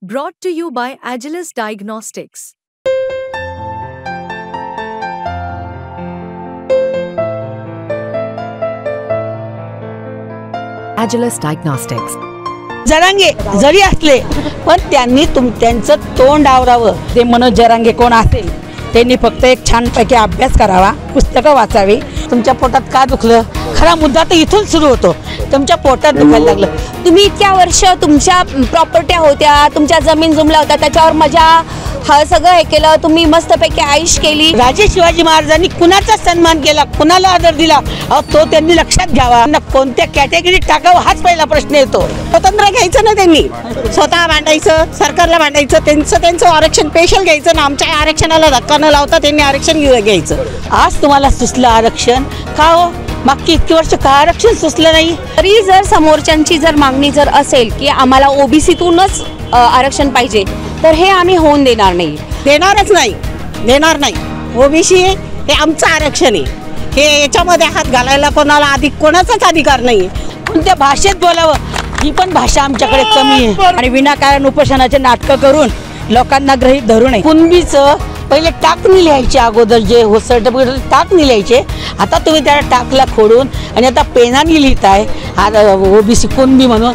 Brought to you by Agilus Diagnostics. Agilus Diagnostics. Jarange जरी असले पण त्यांनी त्यांचं तोंड आवरावं. ते मनोज जरांगे कोण असेल त्यांनी फक्त एक छानपैकी अभ्यास करावा, पुस्तकं वाचावी. तुमच्या पोटात का दुखलं, खरा मुद्दा तर इथून सुरू होतो. तुमच्या पोटात दुखायला लागलं, तुम्ही इतक्या वर्ष तुमच्या प्रॉपर्ट्या होत्या, तुमच्या जमीन जुमला होता, त्याच्यावर मजा हा सगळं हे केलं, तुम्ही मस्तपैकी आयुष केली. राजे शिवाजी महाराजांनी कुणाचा सन्मान केला, कुणाला आदर दिला, तो त्यांनी लक्षात घ्यावा. कोणत्या कॅटेगरीत टाकावं हाच पहिला प्रश्न येतो. स्वतंत्र घ्यायचं ना, त्यांनी स्वतः मांडायचं, सरकारला मांडायचं, त्यांचं आरक्षण स्पेशल घ्यायचं ना. आमच्या आरक्षणाला धक्का न लावता त्यांनी आरक्षण घ्यायचं. आज तुम्हाला सुचलं आरक्षण का हो? मागची इतकी वर्ष का आरक्षण सुचलं नाही? तरी जर समोरच्यांची जर मागणी जर असेल की आम्हाला ओबीसीतूनच आरक्षण पाहिजे, तर हे आम्ही होऊन देणार नाही. देणार नाही. ओबीसी हे आमचं आरक्षण आहे. हे याच्यामध्ये हात घालायला कोणाचाच अधिकार नाही. कोणत्या भाषेत बोलावं ही पण भाषा आमच्याकडे कमी आहे. आणि विनाकारण उपोषणाचे नाटकं करून लोकांना गृहीत धरू नये. कुणबीचं पहिले टाकणी लिहायचे, अगोदर जे हो सर्टिफिकेट टाकणी लिहायचे, आता तुम्ही त्याला टाकला खोडून आणि आता पेनाने लिहिताय ओबीसी कुणबी म्हणून.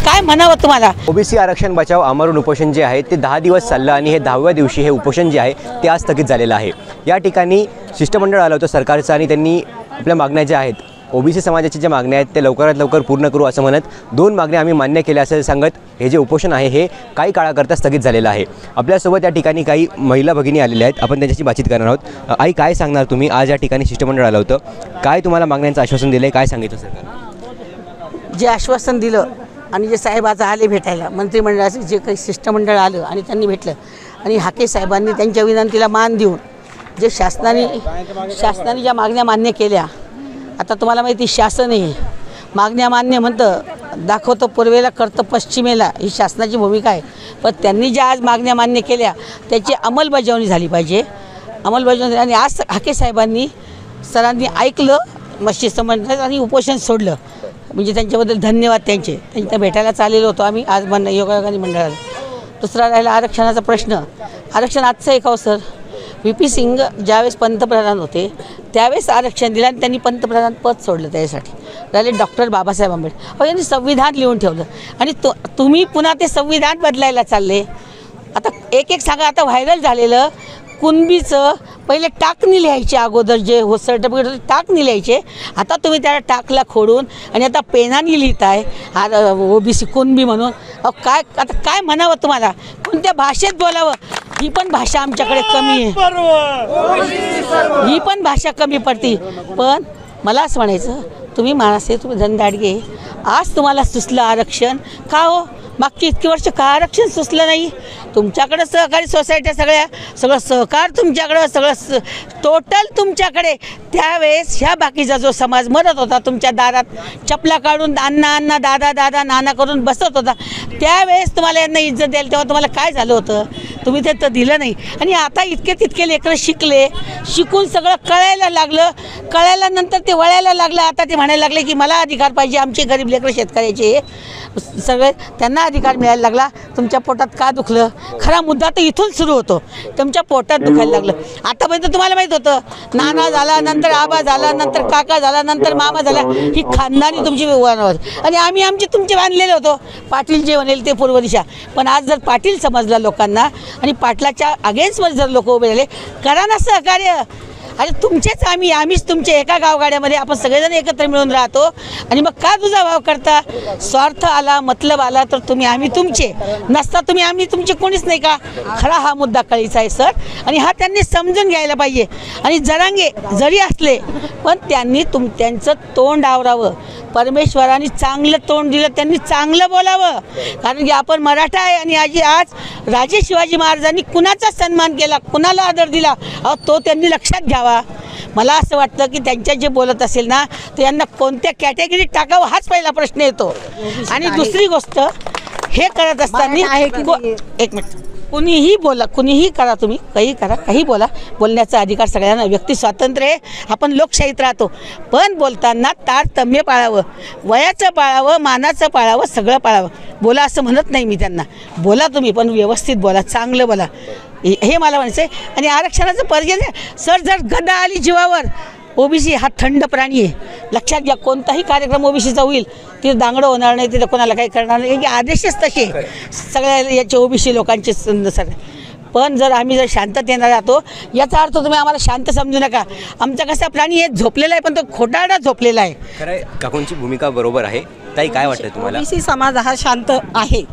काय म्हणावं तुम्हाला? ओबीसी आरक्षण बचाव आमरण उपोषण जे आहे ते 10 दिवस चाललं आणि हे 10व्या दिवशी हे उपोषण जे आहे ते आज स्थगित झालेलं आहे. या ठिकाणी शिष्टमंडळ आलं होतं सरकारचं आणि त्यांनी आपल्या मागण्या ज्या आहेत, ओबीसी समाजाच्या ज्या मागण्या आहेत ते लवकरात लवकर पूर्ण करू असं म्हणत 2 मागण्या आम्ही मान्य केल्या असं सांगत हे जे उपोषण आहे हे काही काळाकरता स्थगित झालेलं आहे. आपल्यासोबत या ठिकाणी काही महिला भगिनी आलेल्या आहेत, आपण त्यांच्याशी बातचीत करणार आहोत. आई, काय सांगणार तुम्ही? आज या ठिकाणी शिष्टमंडळ आलं होतं, काय तुम्हाला मागण्यांचं आश्वासन दिलं आहे, काय सांगितलं सरकार? जे आश्वासन दिलं आणि जे साहेब आज आले भेटायला, मंत्रिमंडळाचे जे काही शिष्टमंडळ आलं आणि त्यांनी भेटलं आणि हाके साहेबांनी त्यांच्या विनंतीला मान देऊन जे शासनाने ज्या मागण्या मान्य केल्या. आता तुम्हाला माहिती शासन आहे, मागण्या मान्य म्हणतं, दाखवतं पूर्वेला करतं पश्चिमेला, ही शासनाची भूमिका आहे. पण त्यांनी ज्या आज मागण्या मान्य केल्या त्याची अंमलबजावणी झाली पाहिजे. अंमलबजावणी आणि आज हाके साहेबांनी सरांनी ऐकलं शिष्टमंडळ आणि उपोषण सोडलं, म्हणजे त्यांच्याबद्दल धन्यवाद. त्यांच्या भेटायला चाललेलो होतो आम्ही आज योगायोगाने मंडळाला. दुसरा राहिला आरक्षणाचा प्रश्न. आरक्षण आजचं एक सर VP सिंग ज्यावेळेस पंतप्रधान होते त्यावेळेस आरक्षण दिलं आणि त्यांनी पंतप्रधान पद सोडलं. त्यासाठी राहिले डॉक्टर बाबासाहेब आंबेडकर. यांनी संविधान लिहून ठेवलं आणि तुम्ही पुन्हा ते संविधान बदलायला चालले. आता एक सांगा. आता व्हायरल झालेलं कुणबीचं पहिले टाकणी लिहायचे, अगोदर जे हो सर्टिफिकेट टाकणी लिहायचे, आता तुम्ही त्याला टाकला खोडून आणि आता पेनाने लिहिताय ओबीसी कुणबी म्हणून. काय म्हणावं तुम्हाला? कोणत्या भाषेत बोलावं ही पण भाषा आमच्याकडे कमी आहे. ही पण भाषा कमी पडती. पण मला असं म्हणायचं, तुम्ही माणूस आहे, तुम्ही धनदाडगे, आज तुम्हाला सुचलं आरक्षण का हो? मागची इतकी वर्ष का आरक्षण सुचलं नाही? तुमच्याकडं सहकारी सोसायट्या सगळं सहकार तुमच्याकडं, सगळं टोटल तुमच्याकडे. त्यावेळेस ह्या बाकीचा जो समाज मरत होता तुमच्या दारात चपला काढून अण्णा अण्णा दादा दादा नाना करून बसत होता, त्यावेळेस तुम्हाला यांना इज्जत द्यायला तेव्हा तुम्हाला काय झालं होतं? तुम्ही ते तर दिलं नाही. आणि आता इतके तितके लेकरं शिकून सगळं कळायला लागलं, कळायला नंतर ते वळायला लागलं. आता ते म्हणायला लागले की मला अधिकार पाहिजे, आमचे गरीब लेकरं शेतकऱ्याचे सगळे त्यांना अधिकार मिळायला लागला. तुमच्या पोटात का दुखलं, खरा मुद्दा तर इथून सुरू होतो. तुमच्या पोटात दुखायला लागलं. आतापर्यंत तुम्हाला माहीत होतं, नाना झाला, नंतर आबा झाला, नंतर काका झाला, नंतर मामा झाला, ही खानदानी तुमची आणि आम्ही आमचे तुमचे बांधलेले होतो. पाटील जे म्हणेल ते पूर्व दिशा. पण आज जर पाटील समजला लोकांना आणि पाटलाच्या अगेन्स्टमध्ये जर लोक उभे राहिले, करा ना सहकार्य. अरे तुमचेच आम्हीच तुमचे एका गावगाड्यामध्ये आपण सगळेजण एकत्र मिळून राहतो. आणि मग का तुझा भाव करता? स्वार्थ आला, मतलब आला तर आम्ही तुमचे नसता, आम्ही तुमचे कोणीच नाही का? खरा हा मुद्दा कळीचा आहे सर, आणि हा त्यांनी समजून घ्यायला पाहिजे. आणि जरांगे जरी असले पण त्यांनी त्यांचं तोंड आवरावं. परमेश्वराने चांगलं तोंड दिलं, त्यांनी चांगलं बोलावं. कारण की आपण मराठा आहे आणि आज राजे शिवाजी महाराजांनी कुणाचा सन्मान केला, कुणाला आदर दिला, तो त्यांनी लक्षात घ्यावा. मला असं वाटतं की त्यांच्या जे बोलत असेल ना ते यांना कोणत्या कॅटेगरीत टाकावं हाच पहिला प्रश्न येतो. आणि दुसरी गोष्ट, हे करत असताना एक मिनिट, कुणीही बोला, कुणीही करा, तुम्ही काही करा, काही बोला, बोलण्याचा अधिकार सगळ्यांना, व्यक्ती स्वातंत्र्य आहे, आपण लोकशाहीत राहतो, पण बोलताना तारतम्य पाळावं, वयाचं पाळावं, मानाचं पाळावं, सगळं पाळावं. बोला असं म्हणत नाही मी त्यांना, बोला तुम्ही, पण व्यवस्थित बोला, चांगलं बोला, हे मला म्हणायचं आहे. आणि आरक्षणाचं पर्याय सर, जर गदा आली जीवावर, ओबीसी हा थंड प्राणी आहे, लक्षात घ्या. कोणताही कार्यक्रम ओबीसीचा होईल तिथे दांगडं होणार नाही, तिथे कोणाला काही करणार नाही, की आदेशच तसे सगळ्या याचे ओबीसी लोकांचे सर. पण जर आम्ही जर शांततेने राहतो, याचा अर्थ तुम्ही आम्हाला शांत समजू नका. आमचा कसा प्राणी हे झोपलेला आहे, पण तो खोटारडा झोपलेला आहे. खरं काकूंची भूमिका बरोबर आहे. ताई, काय वाटतं तुम्हाला? ओबीसी समाज हा शांत आहे,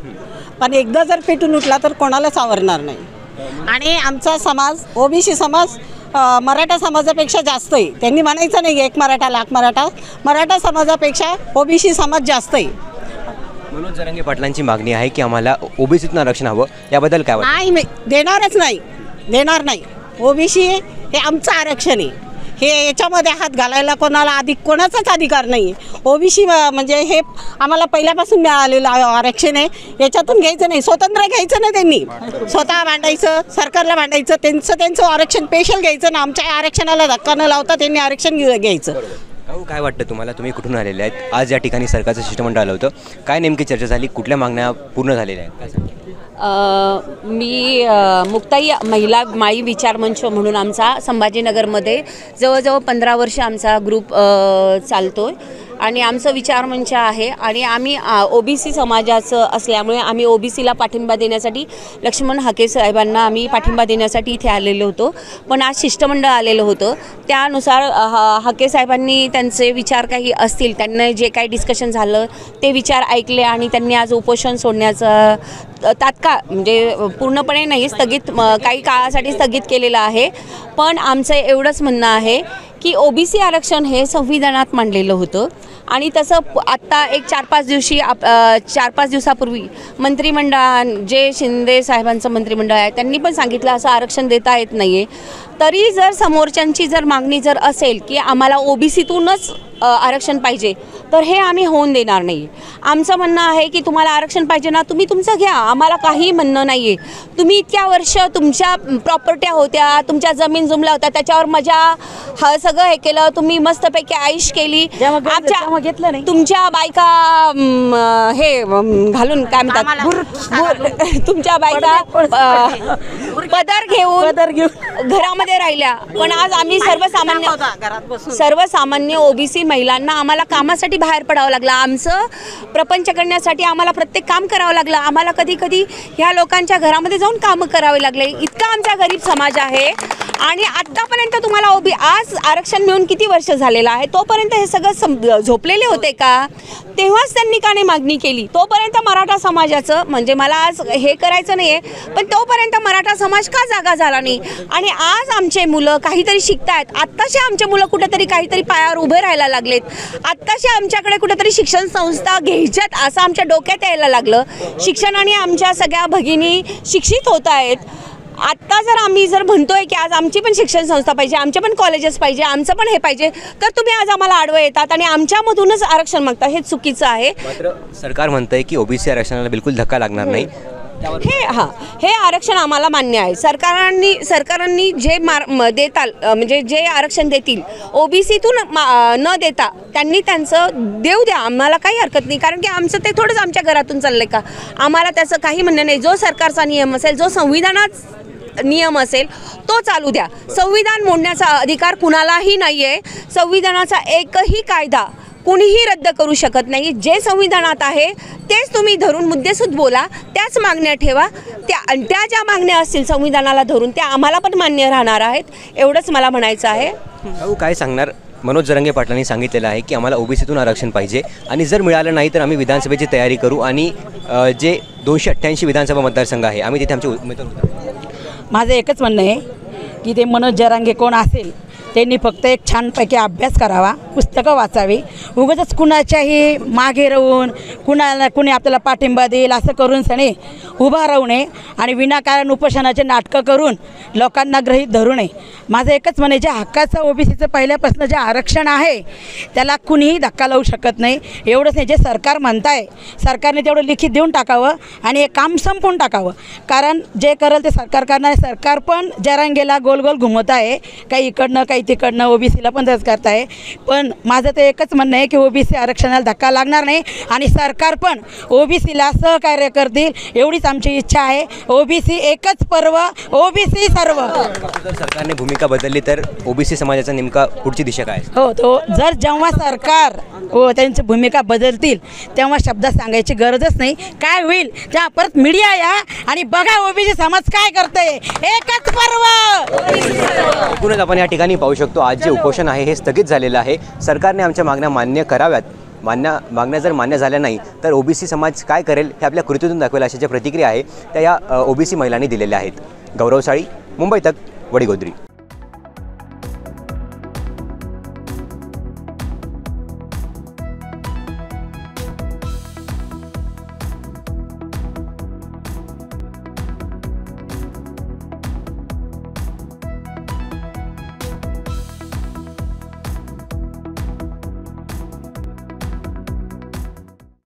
पण एकदा जर पेटून उठला तर कोणालाच आवरणार नाही. आणि आमचा समाज, ओबीसी समाज मराठा समाजापेक्षा जास्त आहे. त्यांनी म्हणायचं नाही एक मराठा लाख मराठा, मराठा समाजापेक्षा ओबीसी समाज जास्त आहे. मनोज जरांगे पाटलांची मागणी आहे की आम्हाला ओबीसीतून आरक्षण हवं, याबद्दल काय वाटतं? नाही, देणारच नाही, देणार नाही. ओबीसी हे आमचं आरक्षण आहे, हे याच्यामध्ये हात घालायला कोणाचाच अधिकार नाही. ओबीसी म्हणजे हे आम्हाला पहिल्यापासून मिळालेलं आरक्षण आहे, याच्यातून घ्यायचं नाही, स्वतंत्र घ्यायचं नाही. त्यांनी स्वतः मांडायचं, सरकारला मांडायचं, त्यांचं आरक्षण स्पेशल घ्यायचं ना. आमच्या आरक्षणाला धक्का न लावता त्यांनी आरक्षण घ्यायचं. काय वाटतं तुम्हाला? तुम्ही कुठून आलेले आहेत? आज या ठिकाणी सरकारचं शिष्टमंडळ आलं होतं, काय नेमकी चर्चा झाली, कुठल्या मागण्या पूर्ण झालेल्या आहेत? मी मुक्ताई महिला माळी विचार मंच म्हणून आमचा संभाजीनगरमध्ये जवळजवळ 15 वर्ष आमचा ग्रुप चालतो आहे आणि आमचं विचारमंच आहे. आणि आम्ही ओबीसी समाजाचं असल्यामुळे आम्ही ओबीसीला पाठिंबा देण्यासाठी लक्ष्मण हाके साहेबांना आम्ही पाठिंबा देण्यासाठी इथे आलेलो होतो. पण आज शिष्टमंडळ आलेलं होतं, त्यानुसार हाके साहेबांनी त्यांचे विचार काही असतील, त्यांना जे काही डिस्कशन झालं ते विचार ऐकले आणि त्यांनी आज उपोषण सोडण्याचं तात्काळ म्हणजे पूर्णपणे नाही, स्थगित काही काळासाठी स्थगित केलेलं आहे. पण आमचं एवढंच म्हणणं आहे की ओबीसी आरक्षण हे संविधानात मांडलेलं होतं आणि तसं आत्ता एक 4-5 दिवसापूर्वी मंत्रिमंडळ जे शिंदे साहेबांचं मंत्रिमंडळ आहे त्यांनी पण सांगितलं असं आरक्षण देता येत नाही आहे. तरी जर समोरच्यांची जर मागणी जर असेल की आम्हाला ओबीसीतूनच आरक्षण पाहिजे तर हे आम्ही होऊन देणार नाही. आमचं म्हणणं आहे की तुम्हाला आरक्षण पाहिजे ना, तुम्ही तुमचं घ्या, आम्हाला काही म्हणणं नाही आहे. तुम्ही इतक्या वर्ष तुमच्या प्रॉपर्ट्या होत्या, तुमच्या जमीन जुमल्या होत्या, त्याच्यावर मजा सगळं हे केलं, तुम्ही मस्तपैकी आईश केली. आमच्या घेतलं नाही, तुमच्या बायका हे घालून काय म्हणतात, तुमच्या बायका पदर घेऊन घरामध्ये राहिल्या. पण आज आम्ही सर्वसामान्य ओबीसी महिलांना आम्हाला कामासाठी बाहेर पडावं लागलं, आमचं प्रपंच करण्यासाठी आम्हाला प्रत्येक काम करावं लागलं. आम्हाला कधी कधी ह्या लोकांच्या घरामध्ये जाऊन कामं करावे लागले. इतका आमचा गरीब समाज आहे. आणि आत्तापर्यंत तुम्हाला आज आरक्षण मिळून किती वर्ष झालेलं आहे, तोपर्यंत हे सगळं झोपलेले होते का? तेव्हाच त्यांनी का नाही मागणी केली? तोपर्यंत मराठा समाजाचं म्हणजे मला आज हे करायचं नाही आहे, पण तोपर्यंत मराठा समाज का जागा झाला नाही? आणि आज आमचे मुलं काहीतरी शिकतायत, आत्ताशी आमचे मुलं कुठेतरी काहीतरी पायावर उभे राहायला लागलेत, आत्ताशी आमच्याकडे कुठेतरी शिक्षण संस्था घ्यायच्यात असं आमच्या डोक्यात यायला लागलं. शिक्षणाने आमच्या सगळ्या भगिनी शिक्षित होत आहेत. आत्ता जर आम्ही जर म्हणतोय की आज आमची पण शिक्षण संस्था पाहिजे, आमचे पण कॉलेजेस पाहिजे, आमचं पण हे पाहिजे, तर तुम्ही आज आम्हाला आडवं येतात आणि आमच्यामधूनच आरक्षण मागता, हे चुकीचं आहे. मात्र सरकार म्हणतंय की ओबीसी आरक्षणाला बिलकुल धक्का लागणार नाही. हे आरक्षण आम्हाला मान्य आहे. सरकारांनी जे म्हणजे जे आरक्षण देतील ओबीसीतून न देता त्यांनी त्यांचं देऊ द्या, आम्हाला काही हरकत नाही. कारण की आमचं ते थोडंच आमच्या घरातून चाललंय का? आम्हाला त्याचं काही म्हणणं नाही. जो सरकारचा नियम असेल, जो संविधानात नियम असेल तो चालू द्या. संविधान मोडण्याचा अधिकार कुणालाही नाही आहे. संविधानाचा एकही कायदा कुणीही रद्द करू शकत नाही. जे संविधानात आहे तेच तुम्ही धरून मुद्देसूद बोला, त्याच मागण्या ठेवा. त्या ज्या मागण्या असतील संविधानाला धरून त्या आम्हाला पण मान्य राहणार आहेत, एवढंच मला म्हणायचं आहे. काय सांगणार? मनोज जरांगे पाटलांनी सांगितलेलं आहे की आम्हाला ओबीसीतून आरक्षण पाहिजे आणि जर मिळालं नाही तर आम्ही विधानसभेची तयारी करू आणि जे 288 विधानसभा मतदारसंघ आहे आम्ही तिथे आमचे उमेदवार उतरवू. माझं एकच म्हणणं आहे की ते मनोज जरांगे कोण असेल त्यांनी फक्त एक छानपैकी अभ्यास करावा, पुस्तकं वाचावी. उगाचच कुणाच्याही मागे राहून कुणी आपल्याला पाठिंबा देईल असं करून सणे उभा राहू नये आणि विनाकारण उपोषणाचे नाटकं करून लोकांना गृहीत धरू नये. माझं एकच म्हणायचे, हक्काचं ओबीसीचं पहिल्यापासून जे आरक्षण आहे त्याला कुणीही धक्का लावू शकत नाही. एवढंच नाही, जे सरकार म्हणताय सरकारने तेवढं लिखित देऊन टाकावं आणि हे काम संपवून टाकावं. कारण जे करेल ते सरकार करणार आहे. सरकार पण जरांगेला गोल गोल घुमवत आहे, काही इकडनं काही तिकडनं, ओबीसीला पण तसंच करत आहे. पण माझं तर एकच म्हणणं आहे की ओबीसी आरक्षणाला धक्का लागणार नाही आणि सरकार पण ओबीसीला सहकार्य करतील एवढीच आमची इच्छा आहे. ओबीसी एकच पर्व, ओबीसी सर्व. जर सरकारने भूमिका बदलली तर ओबीसी समाजाचा नेमका पुढची दिशा काय? हो, तो जर जेव्हा सरकार त्यांची भूमिका बदलतील तेव्हा शब्द सांगायची गरजच नाही. काय होईल त्या परत मीडिया या आणि बघा ओबीसी समाज काय करते. एकच पर्व. एकूणच आपण या ठिकाणी पाहू शकतो, आज जे उपोषण आहे हे स्थगित झालेलं आहे. सरकारने आमच्या मागण्या मान्य कराव्यात. मागण्या जर मान्य झाल्या नाही तर ओबीसी समाज काय करेल हे आपल्या कृतीतून दाखवेल, अशा ज्या प्रतिक्रिया आहे त्या या ओबीसी महिलांनी दिलेल्या आहेत. गौरव साळी, मुंबई तक, वडीगोद्री.